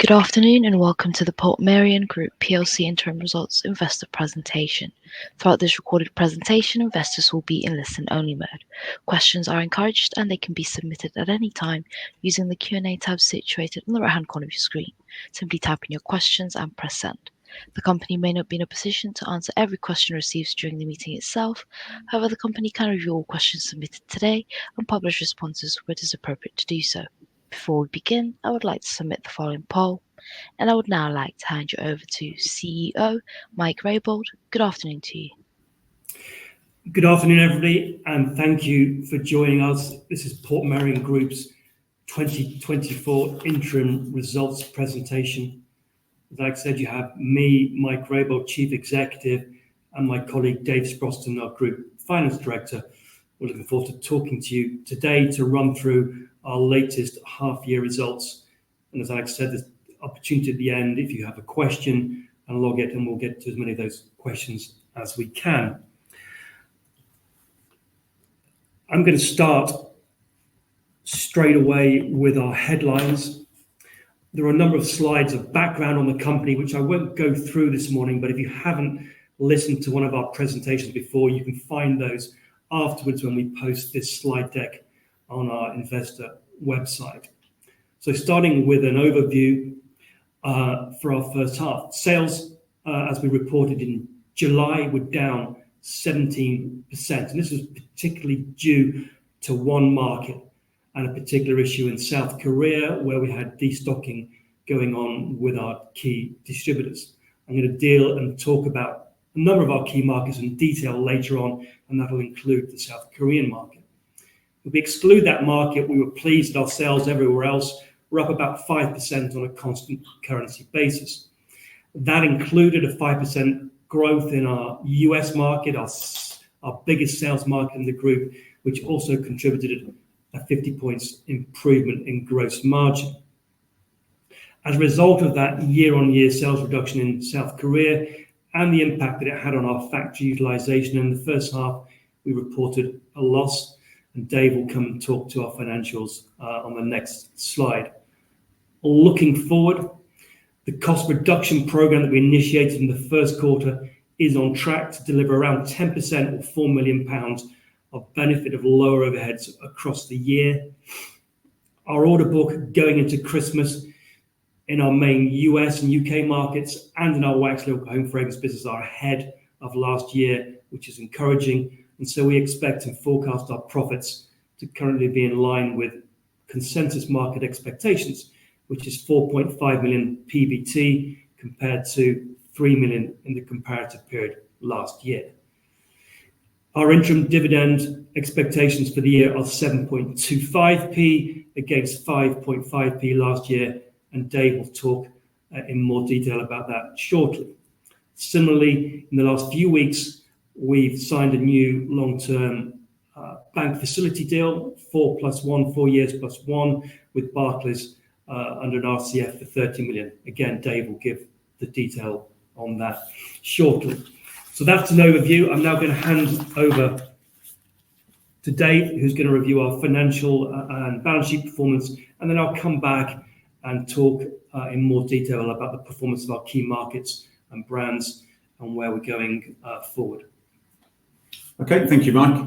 Good afternoon and welcome to the PORTMEIRION Group PLC Interim Results Investor Presentation. Throughout this recorded presentation, investors will be in listen-only mode. Questions are encouraged and they can be submitted at any time using the Q&A tab situated on the right-hand corner of your screen. Simply type in your questions and press send. The company may not be in a position to answer every question received during the meeting itself. However, the company can review all questions submitted today and publish responses where it is appropriate to do so. Before we begin, I would like to submit the following poll, and I would now like to hand you over to CEO Mike Raybould. Good afternoon to you. Good afternoon, everybody, and thank you for joining us. This is PORTMEIRION Group's 2024 interim results presentation. Like I said, you have me, Mike Raybould, Chief Executive, and my colleague Dave Sproston, our Group Finance Director. We're looking forward to talking to you today to run through our latest half-year results. And as I said, there's opportunity at the end if you have a question and log it, and we'll get to as many of those questions as we can. I'm going to start straight away with our headlines. There are a number of slides of background on the company, which I won't go through this morning, but if you haven't listened to one of our presentations before, you can find those afterwards when we post this slide deck on our investor website. So starting with an overview for our first half. Sales, as we reported in July, were down 17%. And this was particularly due to one market and a particular issue in South Korea where we had destocking going on with our key distributors. I'm going to deal and talk about a number of our key markets in detail later on, and that will include the South Korean market. If we exclude that market, we were pleased that our sales everywhere else were up about 5% on a constant currency basis. That included a 5% growth in our US market, our biggest sales market in the group, which also contributed a 50 points improvement in gross margin. As a result of that year-on-year sales reduction in South Korea and the impact that it had on our factory utilization in the first half, we reported a loss. And Dave will come and talk to our financials on the next slide. Looking forward, the cost reduction program that we initiated in the first quarter is on track to deliver around 10% or £4 million of benefit of lower overheads across the year. Our order book going into Christmas in our main US and UK markets and in our wax local home fragrance business are ahead of last year, which is encouraging. And so we expect and forecast our profits to currently be in line with consensus market expectations, which is 4.5 million PBT compared to 3 million in the comparative period last year. Our interim dividend expectations for the year are 7.25p against 5.5p last year, and Dave will talk in more detail about that shortly. Similarly, in the last few weeks, we've signed a new long-term bank facility deal, 4 years plus 1, with Barclays under an RCF for 30 million. Again, Dave will give the detail on that shortly. So that's an overview. I'm now going to hand over to Dave, who's going to review our financial and balance sheet performance, and then I'll come back and talk in more detail about the performance of our key markets and brands and where we're going forward. Okay, thank you, Mike.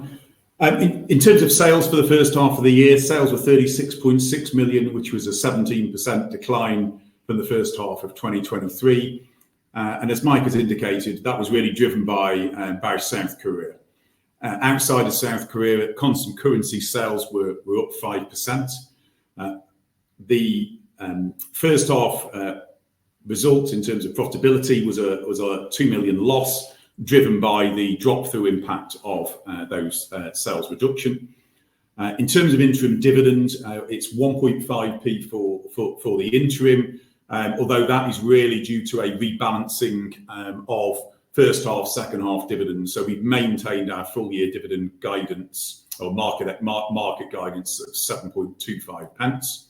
In terms of sales for the first half of the year, sales were 36.6 million, which was a 17% decline from the first half of 2023. And as Mike has indicated, that was really driven by South Korea. Outside of South Korea, constant currency sales were up 5%. The first half result in terms of profitability was a 2 million loss, driven by the drop-through impact of those sales reduction. In terms of interim dividend, it's 1.5p for the interim, although that is really due to a rebalancing of first half, second half dividends. So we've maintained our full year dividend guidance or market guidance of 7.25 pence.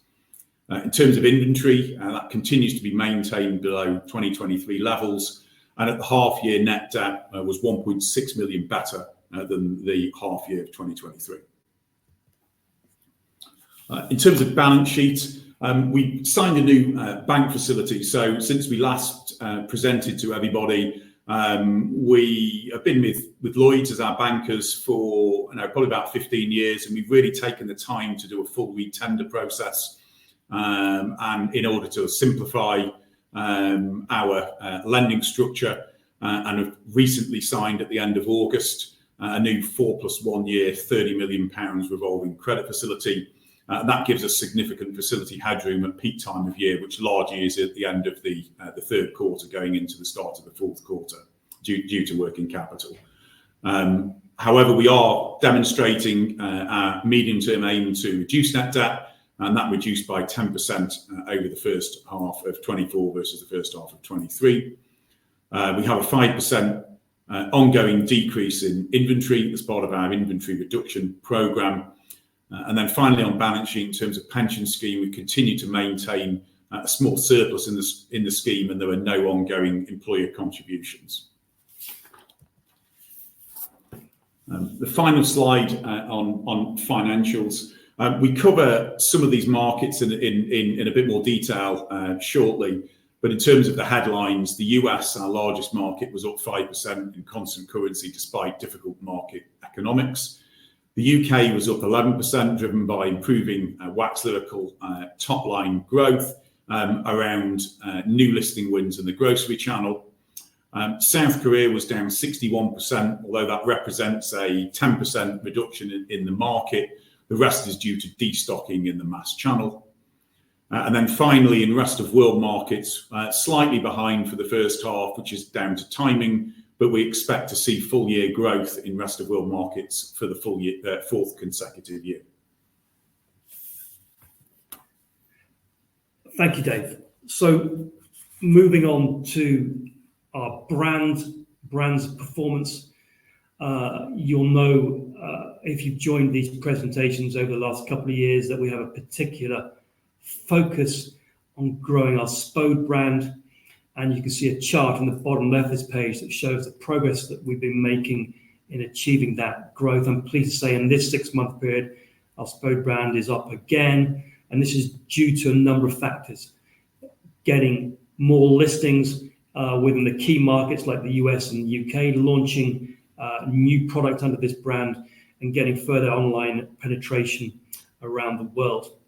In terms of inventory, that continues to be maintained below 2023 levels. And at the half year, net debt was 1.6 million better than the half year of 2023. In terms of balance sheet, We signed a new bank facility. So since we last presented to everybody, we have been with Lloyds as our bankers for probably about 15 years, and we've really taken the time to do a full re-tender process, and in order to simplify our lending structure, and have recently signed at the end of August a new 4+1 year £30 million revolving credit facility. That gives us significant facility headroom at peak time of year, which largely is at the end of the third quarter going into the start of the fourth quarter due to working capital. However, we are demonstrating our medium-term aim to reduce net debt, and that reduced by 10% over the first half of 24 versus the first half of 23. We have a 5% ongoing decrease in inventory as part of our inventory reduction program. And then finally, on balance sheet, in terms of pension scheme, we continue to maintain a small surplus in the scheme, and there are no ongoing employer contributions. The final slide on financials. We cover some of these markets in a bit more detail shortly, but in terms of the headlines, the US, our largest market, was up 5% in constant currency despite difficult market economics. The UK was up 11%, driven by improving wax lyrical top line growth around new listing wins in the grocery channel. South Korea was down 61%, although that represents a 10% reduction in the market. The rest is due to destocking in the mass channel. And then finally, in rest of world markets, slightly behind for the first half, which is down to timing, but we expect to see full year growth in rest of world markets for the full year, fourth consecutive year. Thank you, Dave. So moving on to our brand's performance, you'll know if you've joined these presentations over the last couple of years that we have a particular focus on growing our Spode brand, and you can see a chart on the bottom left of this page that shows the progress that we've been making in achieving that growth. I'm pleased to say in this 6-month period, our Spode brand is up again, and this is due to a number of factors. Getting more listings within the key markets like the US and the UK, launching new product under this brand, and getting further online penetration around the world.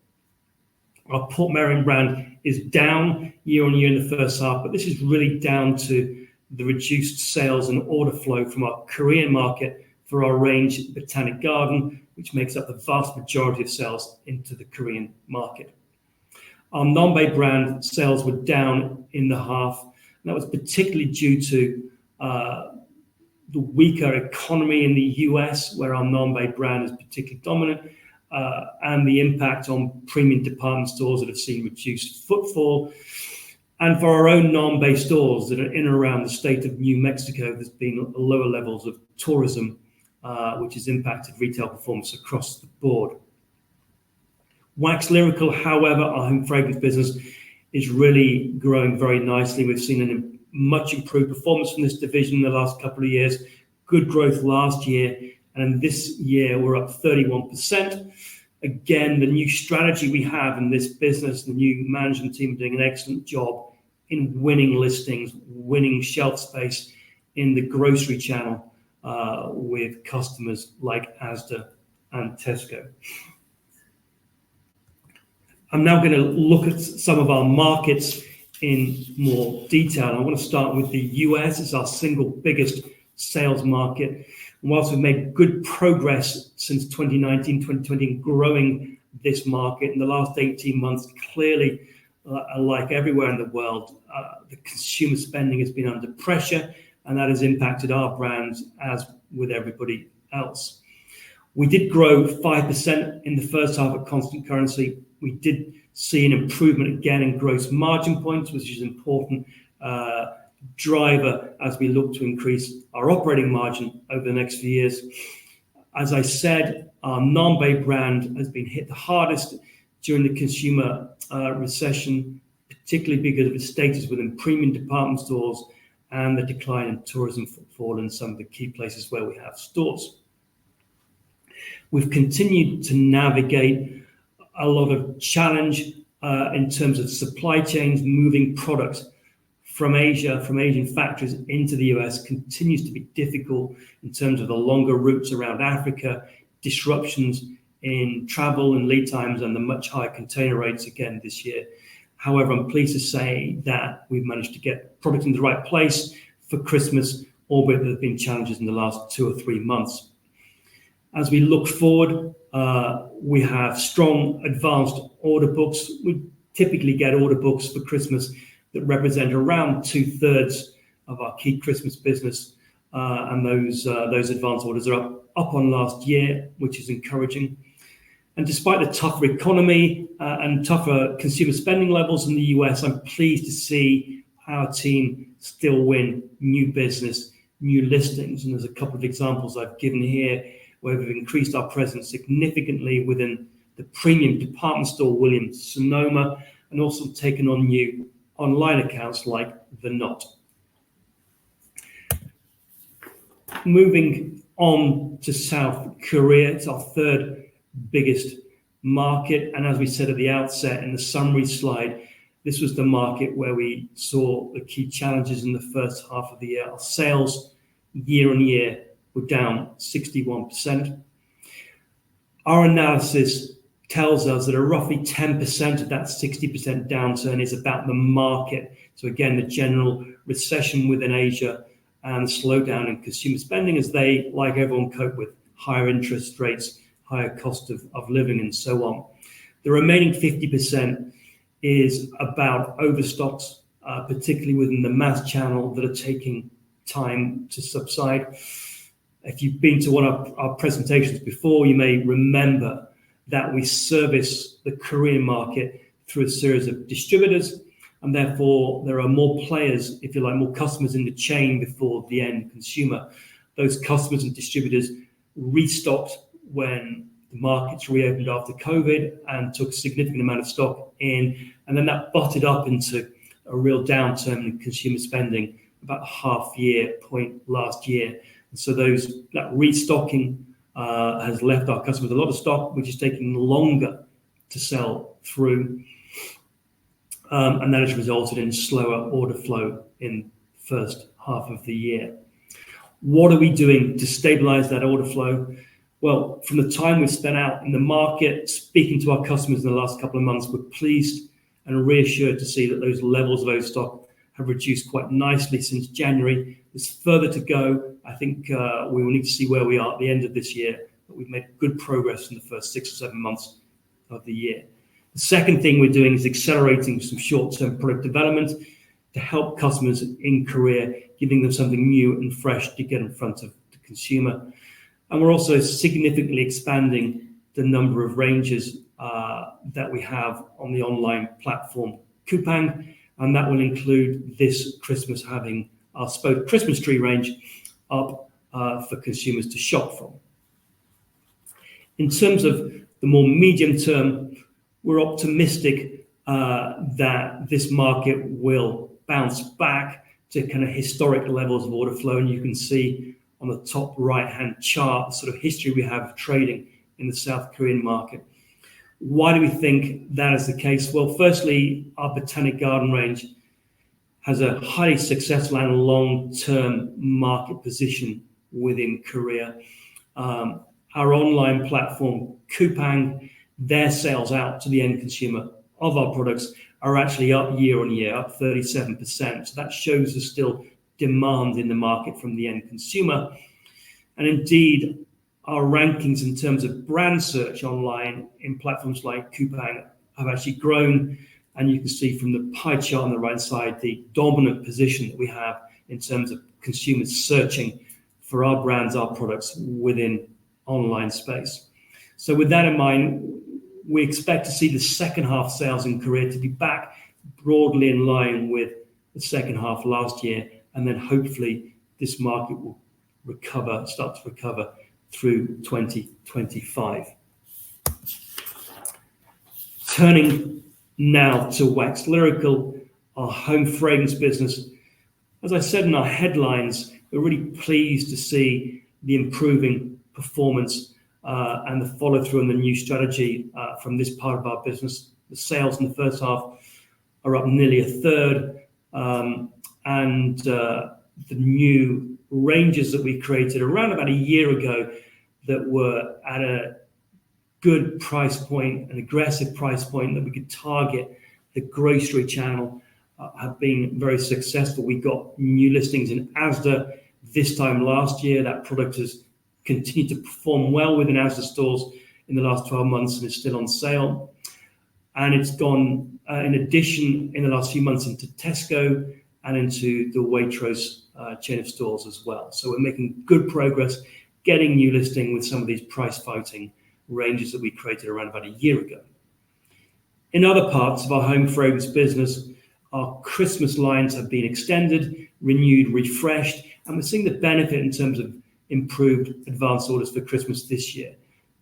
Our PORTMEIRION brand is down year on year in the first half, but this is really down to the reduced sales and order flow from our Korean market for our range Botanic Garden, which makes up the vast majority of sales into the Korean market. Our Nambe brand sales were down in the half. And that was particularly due to the weaker economy in the US, where our Nambe brand is particularly dominant, and the impact on premium department stores that have seen reduced footfall. And for our own Nambe stores that are in and around the state of New Mexico, there's been lower levels of tourism, which has impacted retail performance across the board. Wax Lyrical, however, our home fragrance business, is really growing very nicely. We've seen a much improved performance from this division in the last couple of years. Good growth last year, and this year we're up 31%. Again, the new strategy we have in this business, the new management team doing an excellent job in winning listings, winning shelf space in the grocery channel with customers like Asda and Tesco. I'm now going to look at some of our markets in more detail. I want to start with the US. It's our single biggest sales market. And whilst we've made good progress since 2019, 2020 in growing this market, in the last 18 months, clearly, like everywhere in the world, the consumer spending has been under pressure, and that has impacted our brands as with everybody else. We did grow 5% in the first half at constant currency. We did see an improvement again in gross margin points, which is an important driver as we look to increase our operating margin over the next few years. As I said, our Nambe brand has been hit the hardest during the consumer recession, particularly because of its status within premium department stores and the decline in tourism footfall in some of the key places where we have stores. We've continued to navigate a lot of challenge in terms of supply chains moving products from Asia, from Asian factories into the US continues to be difficult in terms of the longer routes around Africa, disruptions in travel and lead times, and the much higher container rates again this year. However, I'm pleased to say that we've managed to get product in the right place for Christmas, albeit there have been challenges in the last 2 or 3 months. As we look forward, we have strong advanced order books. We typically get order books for Christmas that represent around 2/3 of our key Christmas business, and those advanced orders are up on last year, which is encouraging. And despite the tougher economy and tougher consumer spending levels in the US, I'm pleased to see our team still win new business, new listings. And there's a couple of examples I've given here where we've increased our presence significantly within the premium department store Williams-Sonoma, and also taken on new online accounts like The Knot. Moving on to South Korea, it's our third biggest market. And as we said at the outset in the summary slide, this was the market where we saw the key challenges in the first half of the year. Our sales year on year were down 61%. Our analysis tells us that a roughly 10% of that 60% downturn is about the market. So again, the general recession within Asia and slowdown in consumer spending as they, like everyone, cope with higher interest rates, higher cost of living, and so on. The remaining 50% is about overstocks, particularly within the mass channel, that are taking time to subside. If you've been to one of our presentations before, you may remember that we service the Korean market through a series of distributors, and therefore there are more players, if you like, more customers in the chain before the end consumer. Those customers and distributors restocked when the markets reopened after COVID and took a significant amount of stock in, and then that butted up into a real downturn in consumer spending about a half-year point last year. And so that restocking has left our customers a lot of stock, which is taking longer to sell through. And that has resulted in slower order flow in the first half of the year. What are we doing to stabilize that order flow? Well, from the time we've spent out in the market, speaking to our customers in the last couple of months, we're pleased and reassured to see that those levels of overstock have reduced quite nicely since January. There's further to go. I think we will need to see where we are at the end of this year, but we've made good progress in the first 6 or 7 months of the year. The second thing we're doing is accelerating some short-term product development to help customers in Korea, giving them something new and fresh to get in front of the consumer. And we're also significantly expanding the number of ranges that we have on the online platform Coupang, and that will include this Christmas having our Spoke Christmas tree range up for consumers to shop from. In terms of the more medium term, we're optimistic that this market will bounce back to kind of historic levels of order flow. And you can see on the top right-hand chart the sort of history we have of trading in the South Korean market. Why do we think that is the case? Well, firstly, our Botanic Garden range has a highly successful and long-term market position within Korea. Our online platform, Coupang, their sales out to the end consumer of our products are actually up year on year, up 37%. So that shows there's still demand in the market from the end consumer. And indeed, our rankings in terms of brand search online in platforms like Coupang have actually grown. And you can see from the pie chart on the right side, the dominant position that we have in terms of consumers searching for our brands, our products within online space. So with that in mind, we expect to see the second half sales in Korea to be back broadly in line with the second half last year. And then hopefully this market will start to recover through 2025. Turning now to Wax Lyrical, our home fragrance business. As I said in our headlines, we're really pleased to see the improving performance and the follow through on the new strategy from this part of our business. The sales in the first half are up nearly a third, and the new ranges that we created around about a year ago that were at a good price point, an aggressive price point that we could target the grocery channel, have been very successful. We got new listings in Asda this time last year. That product has continued to perform well within Asda stores in the last 12 months and is still on sale. And it's gone, in addition, in the last few months into Tesco and into the Waitrose chain of stores as well. So we're making good progress getting new listing with some of these price fighting ranges that we created around about a year ago. In other parts of our home fragrance business, our Christmas lines have been extended, renewed, refreshed, and we're seeing the benefit in terms of improved advance orders for Christmas this year.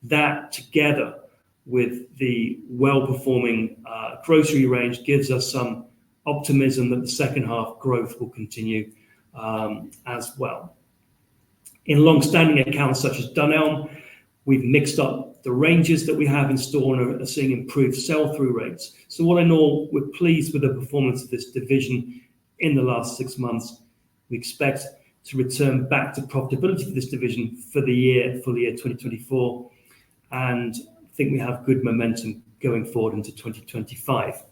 That, together with the well-performing grocery range, gives us some optimism that the second half growth will continue as well. In long-standing accounts such as Dunelm, we've mixed up the ranges that we have in store and are seeing improved sell-through rates. So all in all, we're pleased with the performance of this division in the last 6 months. We expect to return back to profitability for this division for the year, full year 2024, and I think we have good momentum going forward into 2025.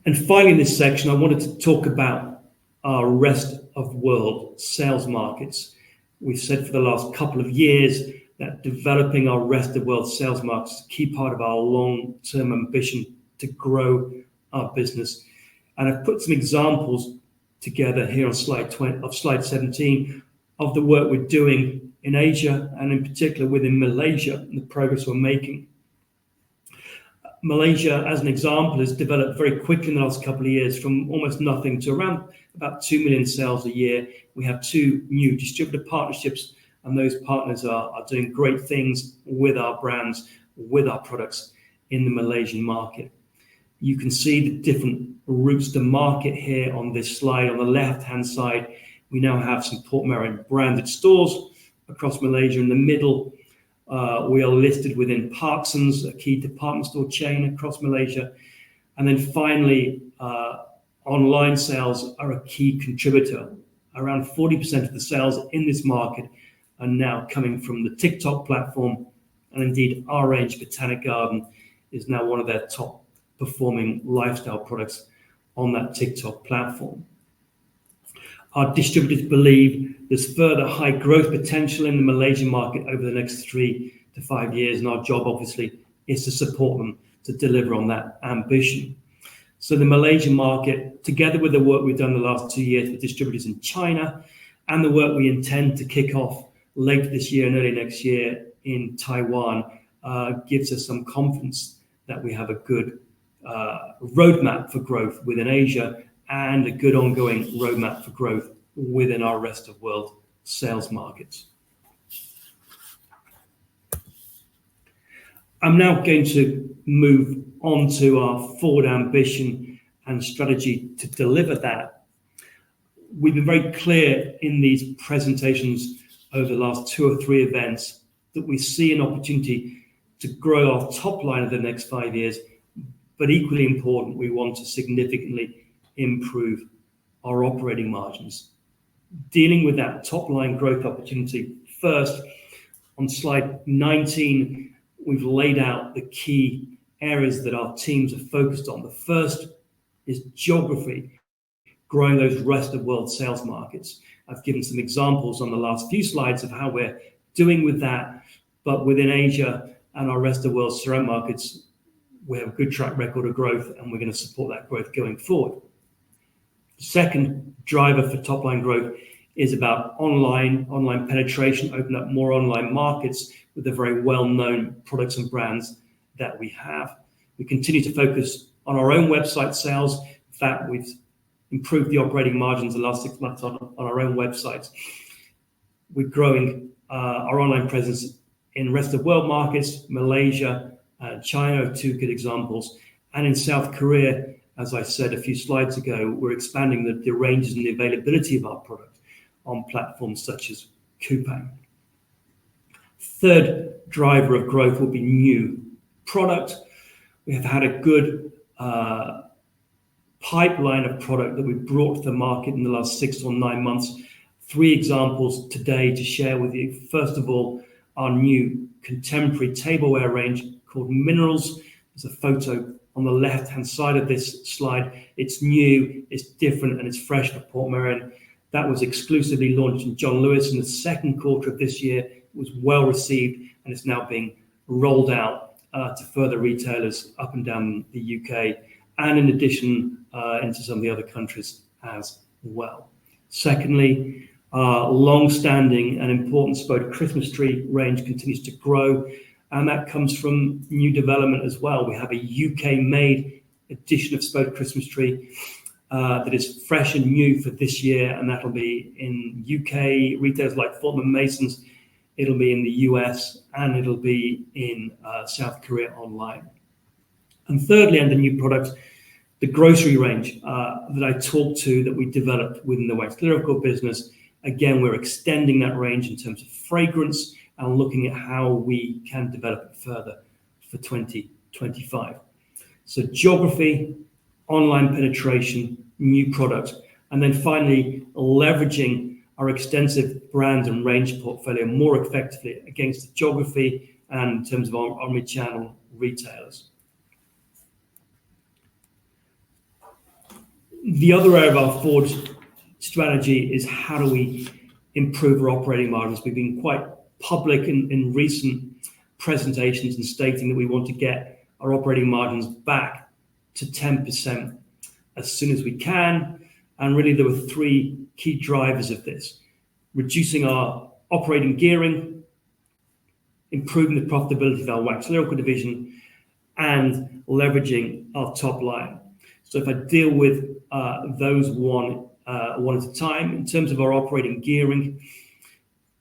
And finally, in this section, I wanted to talk about our rest of world sales markets. We've said for the last couple of years that developing our rest of world sales markets is a key part of our long-term ambition to grow our business. And I've put some examples together here on slide 17 of the work we're doing in Asia and in particular within Malaysia and the progress we're making. Malaysia, as an example, has developed very quickly in the last couple of years from almost nothing to around about 2 million sales a year. We have 2 new distributor partnerships, and those partners are doing great things with our brands, with our products in the Malaysian market. You can see the different routes to market here on this slide. On the left-hand side, we now have some PORTMEIRION branded stores across Malaysia. In the middle, we are listed within Parksons, a key department store chain across Malaysia. And then finally, online sales are a key contributor. Around 40% of the sales in this market are now coming from the TikTok platform. And indeed, our range, Botanic Garden, is now one of their top performing lifestyle products on that TikTok platform. Our distributors believe there's further high growth potential in the Malaysian market over the next 3 to 5 years, and our job obviously is to support them to deliver on that ambition. So the Malaysian market, together with the work we've done the last 2 years with distributors in China and the work we intend to kick off later this year and early next year in Taiwan, gives us some confidence that we have a good roadmap for growth within Asia and a good ongoing roadmap for growth within our rest of world sales markets. I'm now going to move on to our forward ambition and strategy to deliver that. We've been very clear in these presentations over the last 2 or 3 events that we see an opportunity to grow our top line over the next 5 years, but equally important, we want to significantly improve our operating margins. Dealing with that top line growth opportunity, first, on slide 19, we've laid out the key areas that our teams are focused on. The first is geography, growing those rest of world sales markets. I've given some examples on the last few slides of how we're doing with that, but within Asia and our rest of world surround markets, we have a good track record of growth and we're going to support that growth going forward. Second driver for top line growth is about online penetration, open up more online markets with the very well-known products and brands that we have. We continue to focus on our own website sales. In fact, we've improved the operating margins the last 6 months on our own websites. We're growing our online presence in rest of world markets, Malaysia, China are 2 good examples. And in South Korea, as I said a few slides ago, we're expanding the ranges and the availability of our product on platforms such as Coupang. Third driver of growth will be new product. We have had a good pipeline of product that we've brought to the market in the last 6 or 9 months. 3 examples today to share with you. First of all, our new contemporary tableware range called Minerals. There's a photo on the left-hand side of this slide. It's new, it's different, and it's fresh for Portmeirion. That was exclusively launched in John Lewis in the second quarter of this year. It was well received, and it's now being rolled out to further retailers up and down the UK, and in addition into some of the other countries as well. Secondly, our long-standing and important Spoke Christmas tree range continues to grow, and that comes from new development as well. We have a UK-made edition of Spoke Christmas tree that is fresh and new for this year, and that'll be in UK retailers like Fulton & Mason's. It'll be in the US, and it'll be in South Korea online. And thirdly, under new products, the grocery range that I talked to that we developed within the Wax Lyrical business. Again, we're extending that range in terms of fragrance and looking at how we can develop it further for 2025. So geography, online penetration, new product, and then finally leveraging our extensive brand and range portfolio more effectively against the geography and in terms of our omni-channel retailers. The other area of our forward strategy is how do we improve our operating margins. We've been quite public in recent presentations and stating that we want to get our operating margins back to 10% as soon as we can. And really there were 3 key drivers of this: reducing our operating gearing, improving the profitability of our Wax Lyrical division, and leveraging our top line. So if I deal with those one at a time, in terms of our operating gearing,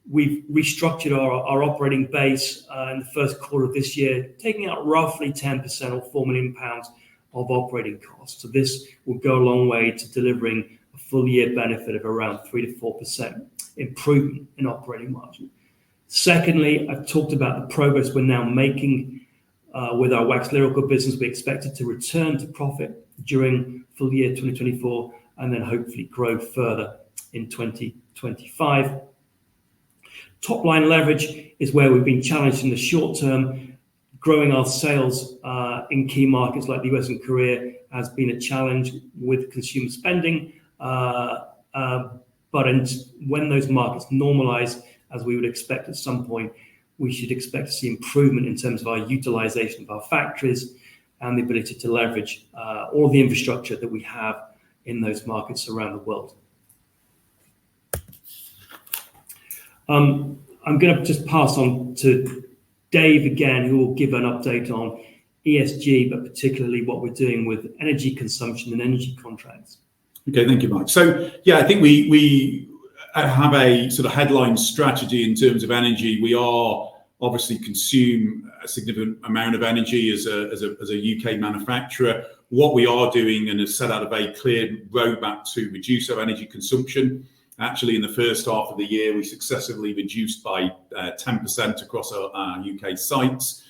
we've restructured our operating base in the first quarter of this year, taking out roughly 10% or £4 million of operating costs. So this will go a long way to delivering a full year benefit of around 3 to 4% improvement in operating margin. Secondly, I've talked about the progress we're now making with our Wax Lyrical business. We expect it to return to profit during full year 2024 and then hopefully grow further in 2025. Top line leverage is where we've been challenged in the short term. Growing our sales in key markets like the US and Korea has been a challenge with consumer spending. But when those markets normalize, as we would expect at some point, we should expect to see improvement in terms of our utilization of our factories and the ability to leverage all the infrastructure that we have in those markets around the world. I'm going to just pass on to Dave again, who will give an update on ESG, but particularly what we're doing with energy consumption and energy contracts. Okay, thank you, Mike. So, yeah, I think we have a sort of headline strategy in terms of energy. We are obviously consume a significant amount of energy as a UK manufacturer. What we are doing and have set out a very clear roadmap to reduce our energy consumption. Actually, in the first half of the year, we successfully reduced by 10% across our UK sites,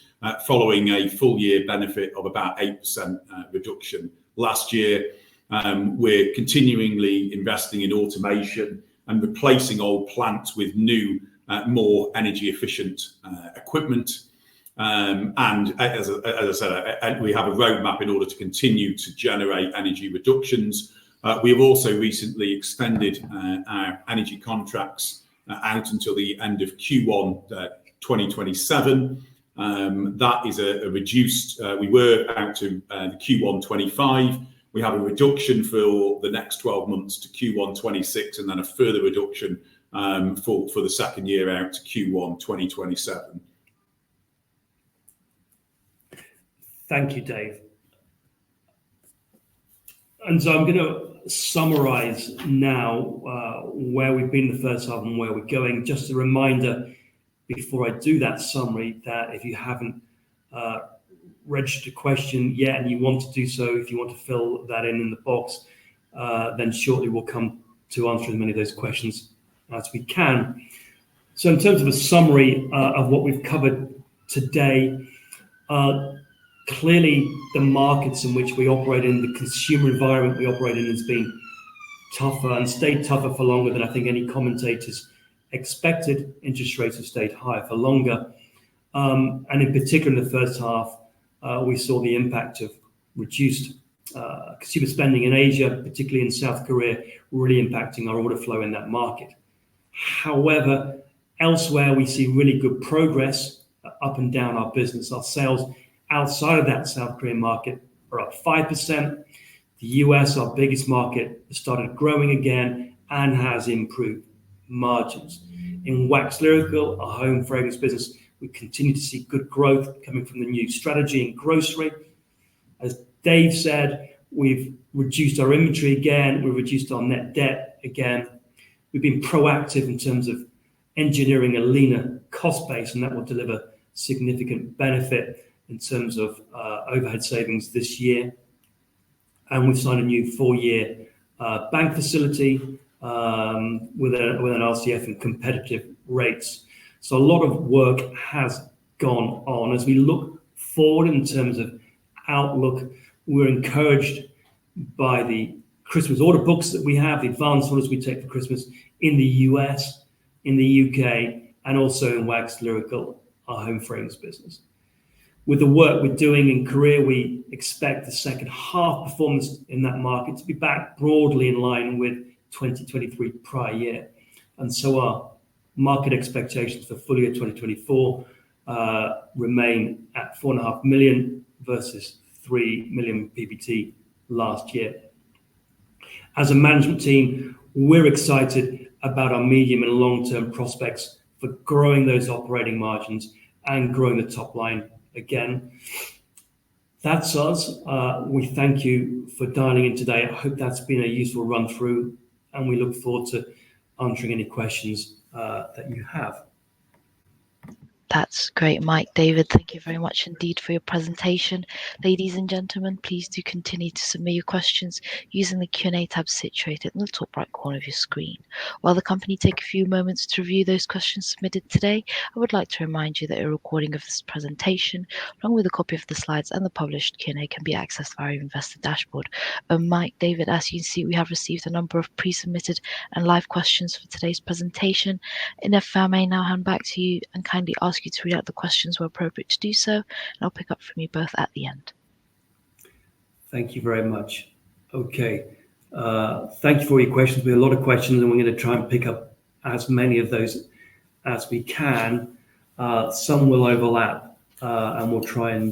following a full year benefit of about 8% reduction last year. We're continually investing in automation and replacing old plants with new, more energy efficient equipment. And as I said, we have a roadmap in order to continue to generate energy reductions. We have also recently extended our energy contracts out until the end of Q1 2027. That is a reduced, we were out to the Q1 25. We have a reduction for the next 12 months to Q1 26, and then a further reduction for the second year out to Q1 2027. Thank you, Dave. And so I'm going to summarize now where we've been in the first half and where we're going. Just a reminder before I do that summary that if you haven't registered a question yet and you want to do so, if you want to fill that in the box, then shortly we'll come to answer as many of those questions as we can. So in terms of a summary of what we've covered today, clearly the markets in which we operate in, the consumer environment we operate in, has been tougher and stayed tougher for longer than I think any commentators expected. Interest rates have stayed higher for longer. And in particular, in the first half, we saw the impact of reduced consumer spending in Asia, particularly in South Korea, really impacting our order flow in that market. However, elsewhere, we see really good progress up and down our business. Our sales outside of that South Korean market are up 5%. The US, our biggest market, has started growing again and has improved margins. In wax lyrical, our home fragrance business, we continue to see good growth coming from the new strategy in grocery. As Dave said, we've reduced our inventory again. We've reduced our net debt again. We've been proactive in terms of engineering a leaner cost base, and that will deliver significant benefit in terms of overhead savings this year. And we've signed a new 4-year bank facility with an RCF and competitive rates. So a lot of work has gone on. As we look forward in terms of outlook, we're encouraged by the Christmas order books that we have, the advance orders we take for Christmas in the US, in the UK, and also in wax lyrical, our home fragrance business. With the work we're doing in Korea, we expect the second half performance in that market to be back broadly in line with 2023 prior year. And so our market expectations for full year 2024 remain at 4.5 million versus 3 million PBT last year. As a management team, we're excited about our medium and long-term prospects for growing those operating margins and growing the top line again. That's us. We thank you for dialing in today. I hope that's been a useful run through, and we look forward to answering any questions that you have. That's great, Mike. David, thank you very much indeed for your presentation. Ladies and gentlemen, please do continue to submit your questions using the Q&A tab situated in the top right corner of your screen. While the company take a few moments to review those questions submitted today, I would like to remind you that a recording of this presentation, along with a copy of the slides and the published Q&A, can be accessed via your investor dashboard. Mike, David, as you can see, we have received a number of pre-submitted and live questions for today's presentation. And if I may now hand back to you and kindly ask you to read out the questions where appropriate to do so, and I'll pick up from you both at the end. Thank you very much. Okay. Thank you for your questions. We have a lot of questions, and we're going to try and pick up as many of those as we can. Some will overlap, and we'll try and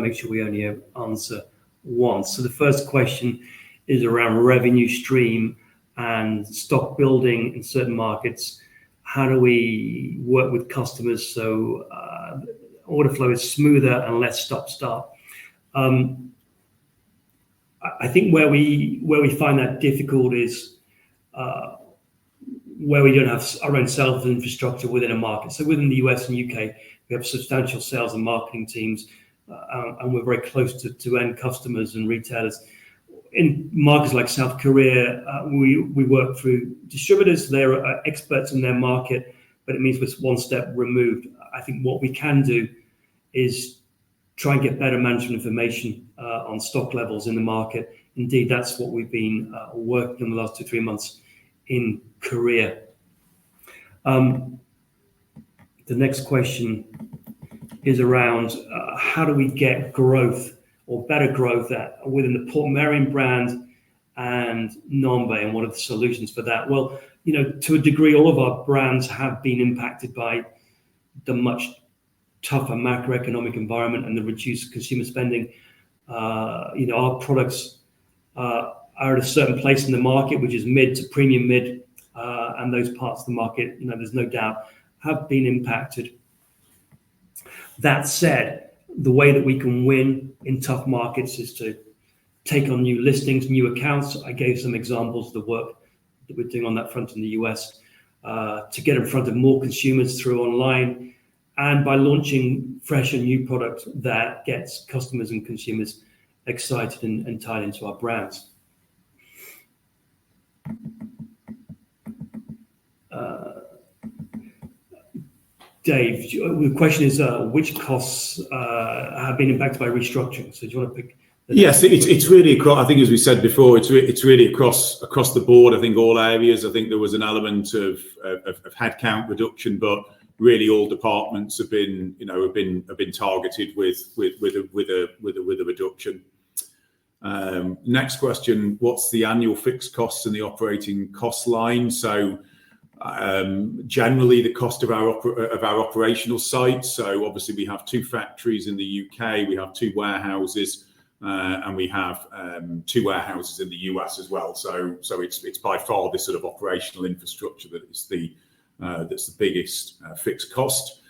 make sure we only answer once. So the first question is around revenue stream and stock building in certain markets. How do we work with customers so order flow is smoother and less stop-start? I think where we find that difficult is where we don't have our own sales infrastructure within a market. So within the US and UK, we have substantial sales and marketing teams, and we're very close to end customers and retailers. In markets like South Korea, we work through distributors. They're experts in their market, but it means we're one step removed. I think what we can do is try and get better management information on stock levels in the market. Indeed, that's what we've been working on the last 2-3 months in Korea. The next question is around how do we get growth or better growth within the Portmeirion brand and Nombre, and what are the solutions for that? Well, to a degree, all of our brands have been impacted by the much tougher macroeconomic environment and the reduced consumer spending. Our products are at a certain place in the market, which is mid to premium mid, and those parts of the market, there's no doubt, have been impacted. That said, the way that we can win in tough markets is to take on new listings, new accounts. I gave some examples of the work that we're doing on that front in the US, to get in front of more consumers through online, and by launching fresh and new product that gets customers and consumers excited and tied into our brands. Dave, the question is which costs have been impacted by restructuring? So do you want to pick? Yes, it's really across. I think, as we said before, it's really across the board. I think all areas. I think there was an element of headcount reduction, but really all departments have been targeted with a reduction. Next question: what's the annual fixed costs in the operating cost line? So generally, the cost of our operational sites. So obviously, we have 2 factories in the UK. We have 2 warehouses. And we have 2 warehouses in the US as well. So it's by far this sort of operational infrastructure that is that's the biggest fixed cost.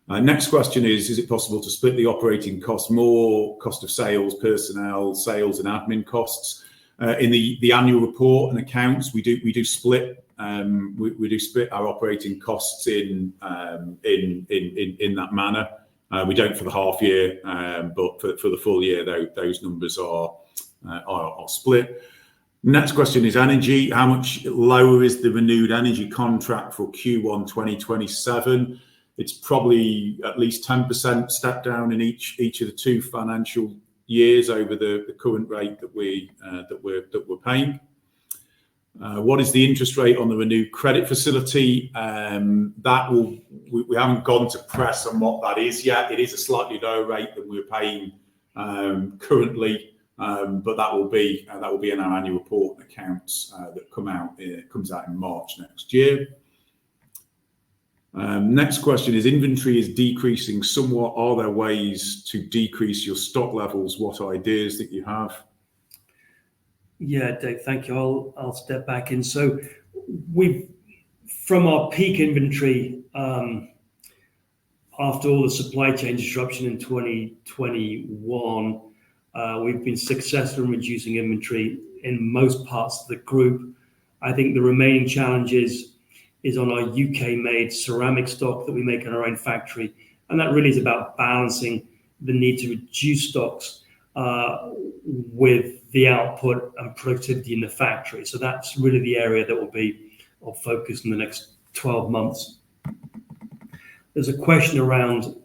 Next question is it possible to split the operating cost more, cost of sales, personnel, sales and admin costs? In the annual report and accounts, we do split we do split our operating costs in that manner. We don't for the half year, but for the full year, those numbers are split. Next question is energy. How much lower is the renewed energy contract for Q1 2027? It's probably at least 10% step down in each of the 2 financial years over the current rate that we're paying. What is the interest rate on the renewed credit facility? We haven't gone to press on what that is yet. It is a slightly lower rate than we're paying currently, but that will be in our annual report and accounts that comes out in March next year. Next question is: inventory is decreasing somewhat. Are there ways to decrease your stock levels? What ideas that you have? Yeah, Dave, thank you. I'll step back in. So from our peak inventory, after all the supply chain disruption in 2021, we've been successful in reducing inventory in most parts of the group. I think the remaining challenge is on our UK-made ceramic stock that we make in our own factory. And that really is about balancing the need to reduce stocks with the output and productivity in the factory. So that's really the area that will be of focus in the next 12 months. There's a question around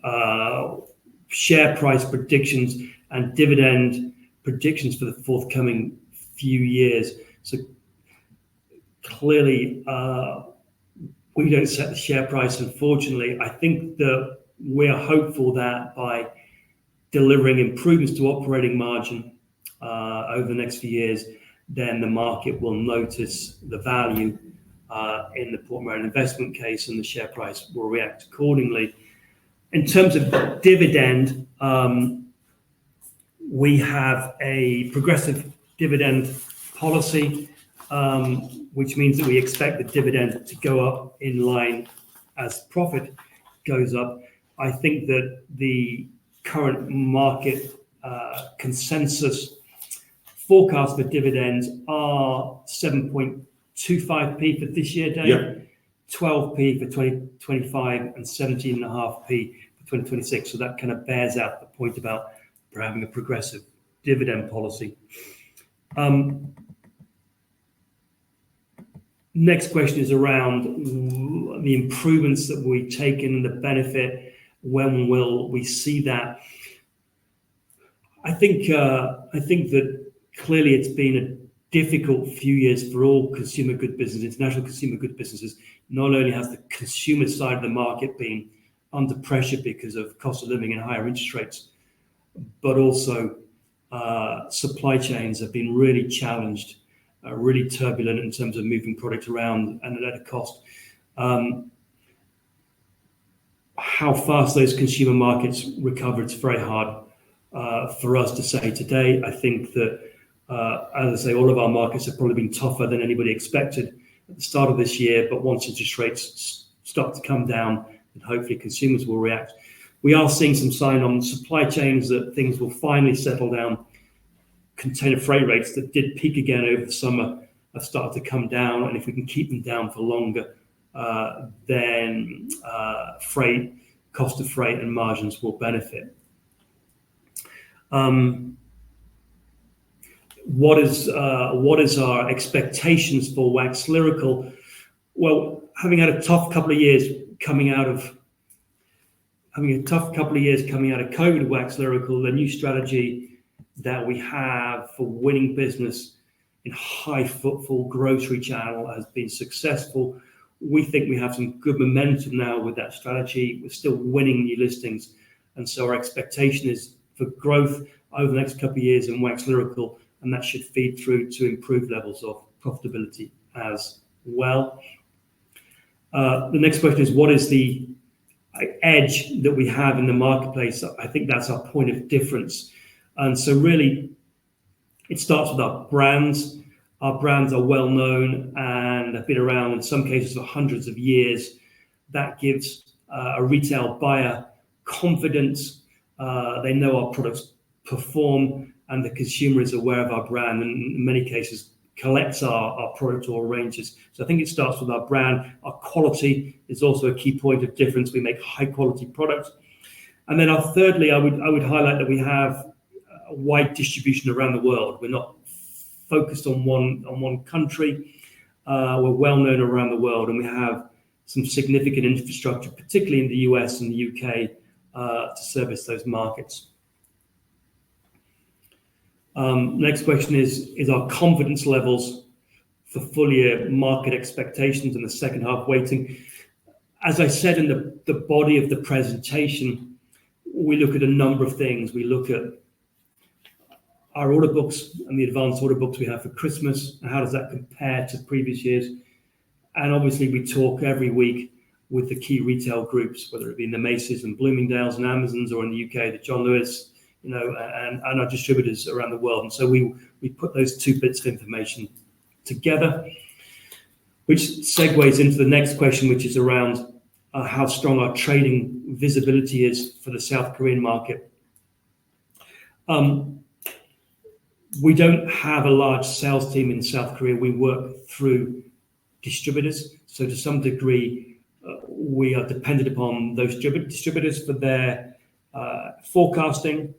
share price predictions and dividend predictions for the forthcoming few years. So clearly, we don't set the share price, unfortunately. I think that we're hopeful that by delivering improvements to operating margin over the next few years, then the market will notice the value in the Portmeirion investment case, and the share price will react accordingly. In terms of dividend, we have a progressive dividend policy, which means that we expect the dividend to go up in line as profit goes up. I think that the current market consensus forecast for dividends are 7.25p for this year, Dave, Yep. 12p for 2025 and 17.5p for 2026. So that kind of bears out the point about having a progressive dividend policy. Next question is around the improvements that we've taken and the benefit. When will we see that? I think that clearly it's been a difficult few years for all consumer good businesses, international consumer good businesses. Not only has the consumer side of the market been under pressure because of cost of living and higher interest rates, but also supply chains have been really challenged, really turbulent in terms of moving product around and at a cost. How fast those consumer markets recover, it's very hard for us to say today. I think that, as I say, all of our markets have probably been tougher than anybody expected at the start of this year, but once interest rates start to come down, then hopefully consumers will react. We are seeing some sign on supply chains that things will finally settle down. Container freight rates that did peak again over the summer have started to come down, and if we can keep them down for longer, then cost of freight and margins will benefit. What is our expectations for Wax Lyrical? Well, having had a tough couple of years coming out of having a tough couple of years coming out of COVID, Wax Lyrical, the new strategy that we have for winning business in high footfall grocery channel has been successful. We think we have some good momentum now with that strategy. We're still winning new listings. And so our expectation is for growth over the next couple of years in Wax Lyrical, and that should feed through to improved levels of profitability as well. The next question is, what is the edge that we have in the marketplace? I think that's our point of difference. And so really, it starts with our brands. Our brands are well known and have been around in some cases for hundreds of years. That gives a retail buyer confidence. They know our products perform, and the consumer is aware of our brand, and in many cases collects our product or ranges. So I think it starts with our brand. Our quality is also a key point of difference. We make high quality products. And then thirdly, I would highlight that we have a wide distribution around the world. We're not focused on one country. We're well known around the world, and we have some significant infrastructure, particularly in the US and the UK, to service those markets. Next question is our confidence levels for full year market expectations in the second half weighting. As I said in the body of the presentation, we look at a number of things. We look at our order books and the advanced order books we have for Christmas, and how does that compare to previous years? And obviously we talk every week with the key retail groups, whether it be in the Macy's and Bloomingdale's and Amazon's, or in the UK, the John Lewis, and our distributors around the world. And so we put those two bits of information together, which segues into the next question, which is around how strong our trading visibility is for the South Korean market. We don't have a large sales team in South Korea. We work through distributors. So to some degree, we are dependent upon those distributors for their forecasting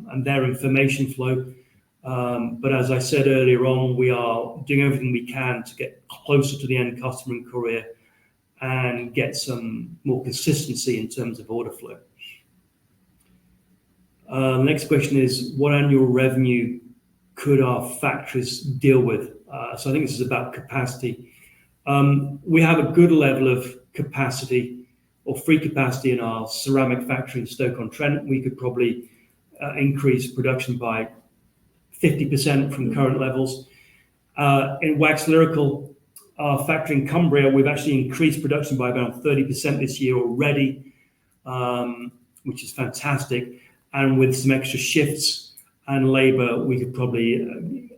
and their information flow. But as I said earlier on, we are doing everything we can to get closer to the end customer in Korea and get some more consistency in terms of order flow. Next question is, what annual revenue could our factories deal with? So I think this is about capacity. We have a good level of capacity or free capacity in our ceramic factory in Stoke-on-Trent. We could probably increase production by 50% from current levels. In Wax Lyrical, our factory in Cumbria, we've actually increased production by about 30% this year already, which is fantastic. And with some extra shifts and labor, we could probably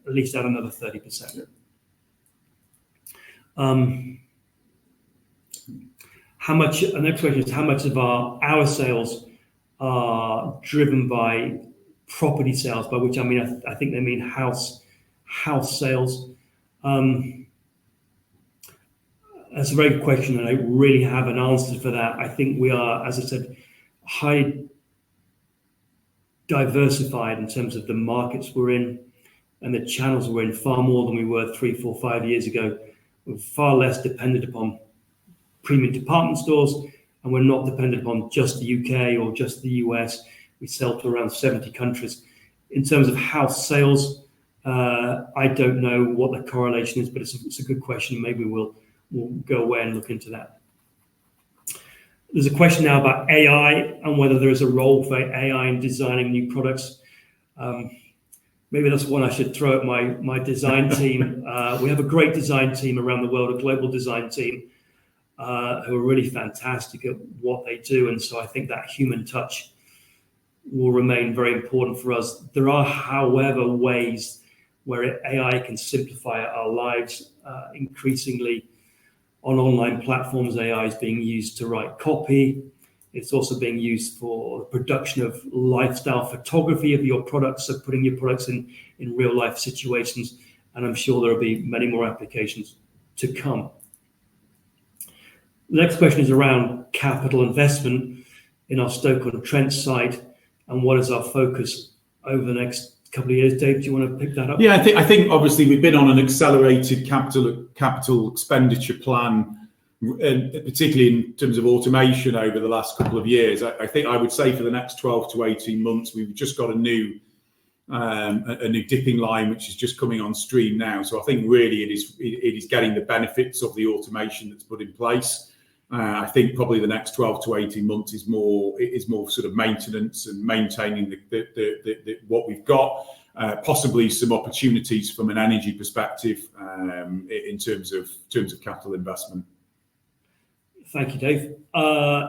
at least add another 30%. The next question is, how much of our sales are driven by property sales, by which I mean, I think they mean house sales. That's a very good question, and I really have an answer for that. I think we are, as I said, highly diversified in terms of the markets we're in and the channels we're in, far more than we were 3, 4, 5 years ago. We're far less dependent upon premium department stores, and we're not dependent upon just the UK or just the US. We sell to around 70 countries. In terms of house sales, I don't know what the correlation is, but it's a good question. Maybe we'll go away and look into that. There's a question now about AI and whether there is a role for AI in designing new products. Maybe that's one I should throw at my design team. We have a great design team around the world, a global design team, who are really fantastic at what they do. And so I think that human touch will remain very important for us. There are, however, ways where AI can simplify our lives. Increasingly on online platforms, AI is being used to write copy. It's also being used for the production of lifestyle photography of your products, so putting your products in real life situations. And I'm sure there will be many more applications to come. The next question is around capital investment in our Stoke-on-Trent site, and what is our focus over the next couple of years. Dave, do you want to pick that up? Yeah, I think obviously we've been on an accelerated capital expenditure plan and particularly in terms of automation over the last couple of years. I think I would say for the next 12 to 18 months, we've just got a new dipping line which is just coming on stream now. So I think really it is getting the benefits of the automation that's put in place. I think probably the next 12 to 18 months is more sort of maintenance and maintaining what we've got. Possibly some opportunities from an energy perspective in terms of capital investment. Thank you, Dave.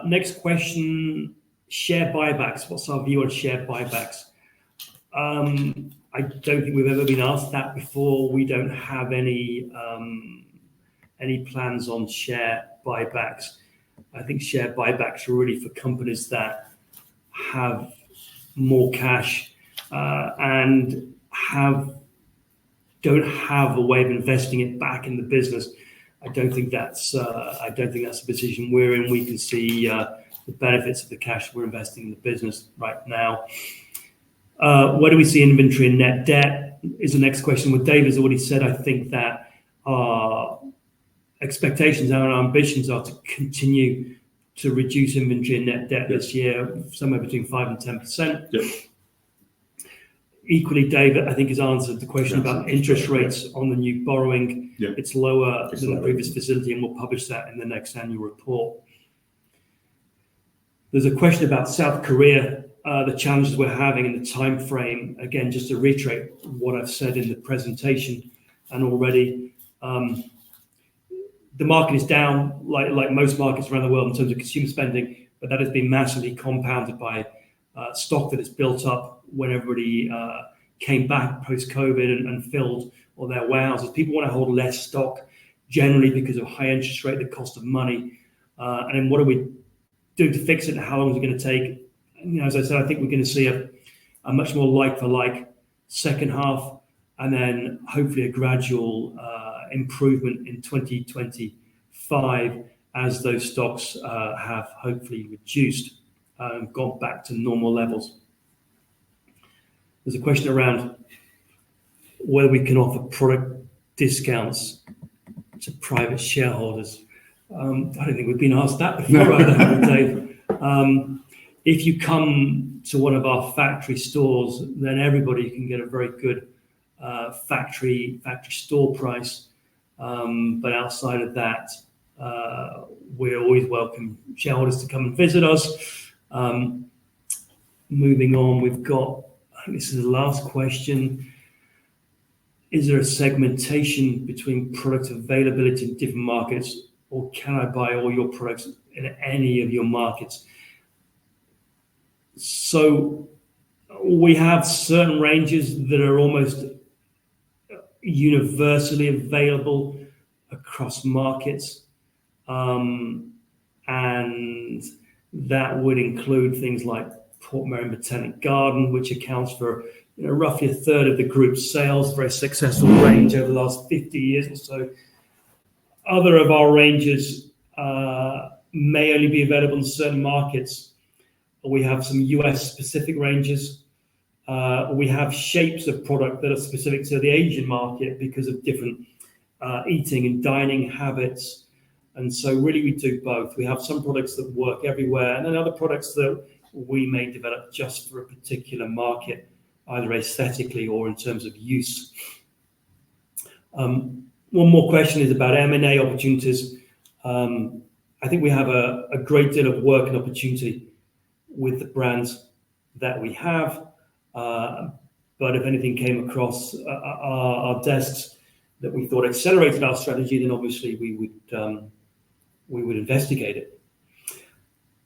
Next question: share buybacks. What's our view on share buybacks? I don't think we've ever been asked that before. We don't have any plans on share buybacks. I think share buybacks are really for companies that have more cash and don't have a way of investing it back in the business. I don't think that's a position we're in. We can see the benefits of the cash we're investing in the business right now. Where do we see inventory and net debt is the next question. What Dave has already said, I think that our expectations and our ambitions are to continue to reduce inventory and net debt this year, somewhere between 5 and 10%. Yep. Equally, David, I think, has answered the question about interest rates on the new borrowing. Yep. It's lower than the previous facility, and we'll publish that in the next annual report. There's a question about South Korea, the challenges we're having in the time frame. Again, just to reiterate what I've said in the presentation and already, the market is down like most markets around the world in terms of consumer spending, but that has been massively compounded by stock that has built up when everybody came back post-COVID and filled all their warehouses. People want to hold less stock generally because of high interest rate, the cost of money. And then what are we doing to fix it and how long is it going to take? You know, as I said, I think we're going to see a much more like-for-like second half, and then hopefully a gradual improvement in 2025 as those stocks have hopefully reduced and gone back to normal levels. There's a question around whether we can offer product discounts to private shareholders. I don't think we've been asked that before, Dave. If you come to one of our factory stores, then everybody can get a very good factory store price. But outside of that, we always welcome shareholders to come and visit us. Moving on, we've got, I think this is the last question. Is there a segmentation between product availability in different markets, or can I buy all your products in any of your markets? So we have certain ranges that are almost universally available across markets. And that would include things like PORTMEIRION Botanic Garden, which accounts for roughly a third of the group's sales, very successful range over the last 50 years or so. Other of our ranges may only be available in certain markets. We have some US specific ranges. We have shapes of product that are specific to the Asian market because of different eating and dining habits. And so really we do both. We have some products that work everywhere, and then other products that we may develop just for a particular market, either aesthetically or in terms of use. One more question is about M&A opportunities. I think we have a great deal of work and opportunity with the brands that we have. But if anything came across our desks that we thought accelerated our strategy, then obviously we would investigate it.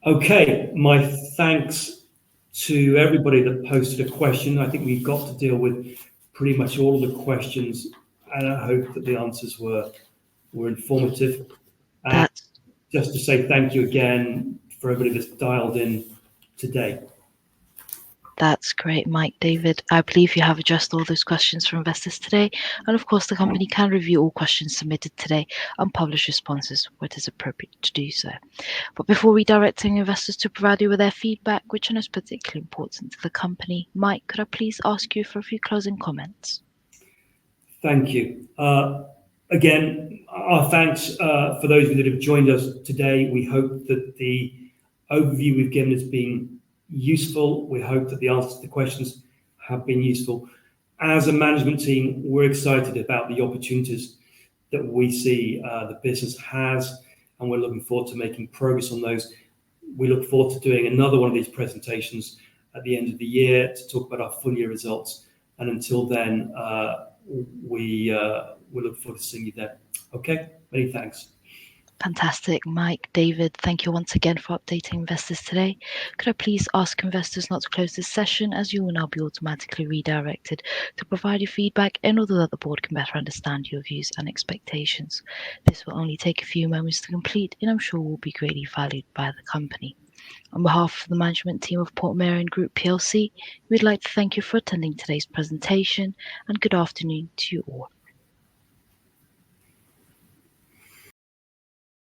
Okay, my thanks to everybody that posted a question. I think we've got to deal with pretty much all of the questions, and I hope that the answers were informative. And just to say thank you again for everybody that's dialed in today. That's great, Mike. David, I believe you have addressed all those questions from investors today. And of course, the company can review all questions submitted today and publish responses where it is appropriate to do so. But before redirecting investors to provide you with their feedback, which I know is particularly important to the company, Mike, could I please ask you for a few closing comments? Thank you. Again, our thanks for those of you that have joined us today. We hope that the overview we've given has been useful. We hope that the answers to the questions have been useful. As a management team, we're excited about the opportunities that we see the business has, and we're looking forward to making progress on those. We look forward to doing another one of these presentations at the end of the year to talk about our full year results. And until then, we look forward to seeing you then. Okay, many thanks. Fantastic. Mike, David, thank you once again for updating investors today. Could I please ask investors not to close this session, as you will now be automatically redirected to provide your feedback in order that the board can better understand your views and expectations. This will only take a few moments to complete, and I'm sure will be greatly valued by the company. On behalf of the management team of Portmeirion Group PLC, we'd like to thank you for attending today's presentation, and good afternoon to you all.